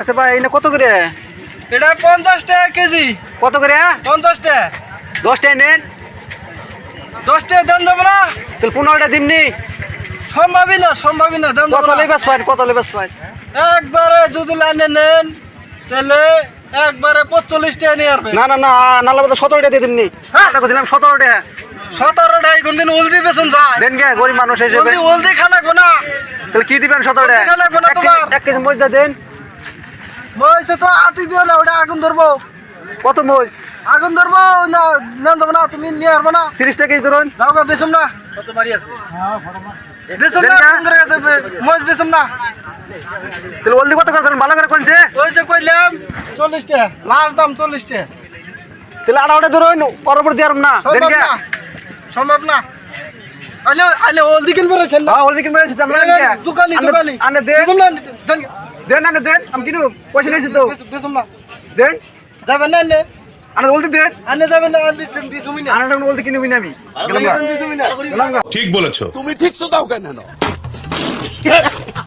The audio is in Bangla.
আচ্ছা ভাই এটা কত করে? এটা 50 টাকা কেজি। কত করে? 50 টাকা। 10 টাকা নেন। 10 টাকা দেন দেবো না? তাহলে 15টা দিমনি। সম্ভবই না দেন কত দেবো না। লেবাস পাই? কত লেবাস পাই? একবারে যদি লাইনে নেন তাহলে একবারে 45 টাকা নিয়ে আসবে। না না না নালা বলতে 17 টাকা দিয়ে দিমনি। হ্যাঁ। টাকা দিলাম 17 টাকা। 17 টাকা কোনদিন উলদি বেচুন যায়। দেন গে গরিব মানুষ হিসেবে। উলদি খানা গোনা। তাহলে কি দিবেন 17 টাকা? ওখানে কোনো তোমার- 1 কেজি মরিচ দেন। মইছে তো আতি দিও না, ওটা আগুন ধরবো। কত মরিচ? আগুন ধরবো না, নেন দেবো না, তুমি নিয়ে আসবো না। 30 টাকা কেজি ধরুন। যাও গা বেচুম না। বেচুম না, দেন গা। ফোন করে গেছে, মইছ বেচুম না। তাহলে ওলদি কত করে ধরুন? ভালো করে কোনছে? ওই যে কইলাম 40 টাকা, লাস্ট দাম 40 টাকা। তাহলে আড়াটা ধরুন, পরবর্তী দিয়ার না। দেন সম্ভব গে। না, সম্ভব না। আইলে ওলদি কিনবো রেছেন না। হ্যাঁ ওলদি কিনবে এসেছি আমরা। দোকানি দোকানি আনে দেন। বেচুম না, দেন গা। দেন আনে দেন। আমি কিনু পয়সা নিয়েছি তো। বেচুম না। দেন। যাবেন না আনে? আনে ওলদি দেন। আনে যাবেন না, আনে বেচুমই না। আনাটা ওলদি কিনবি না আমি। গেলাম গা। বেচুমই না। গেলাম গা। ঠিক বলেছো। তুমি ঠিক তো দাও কেন?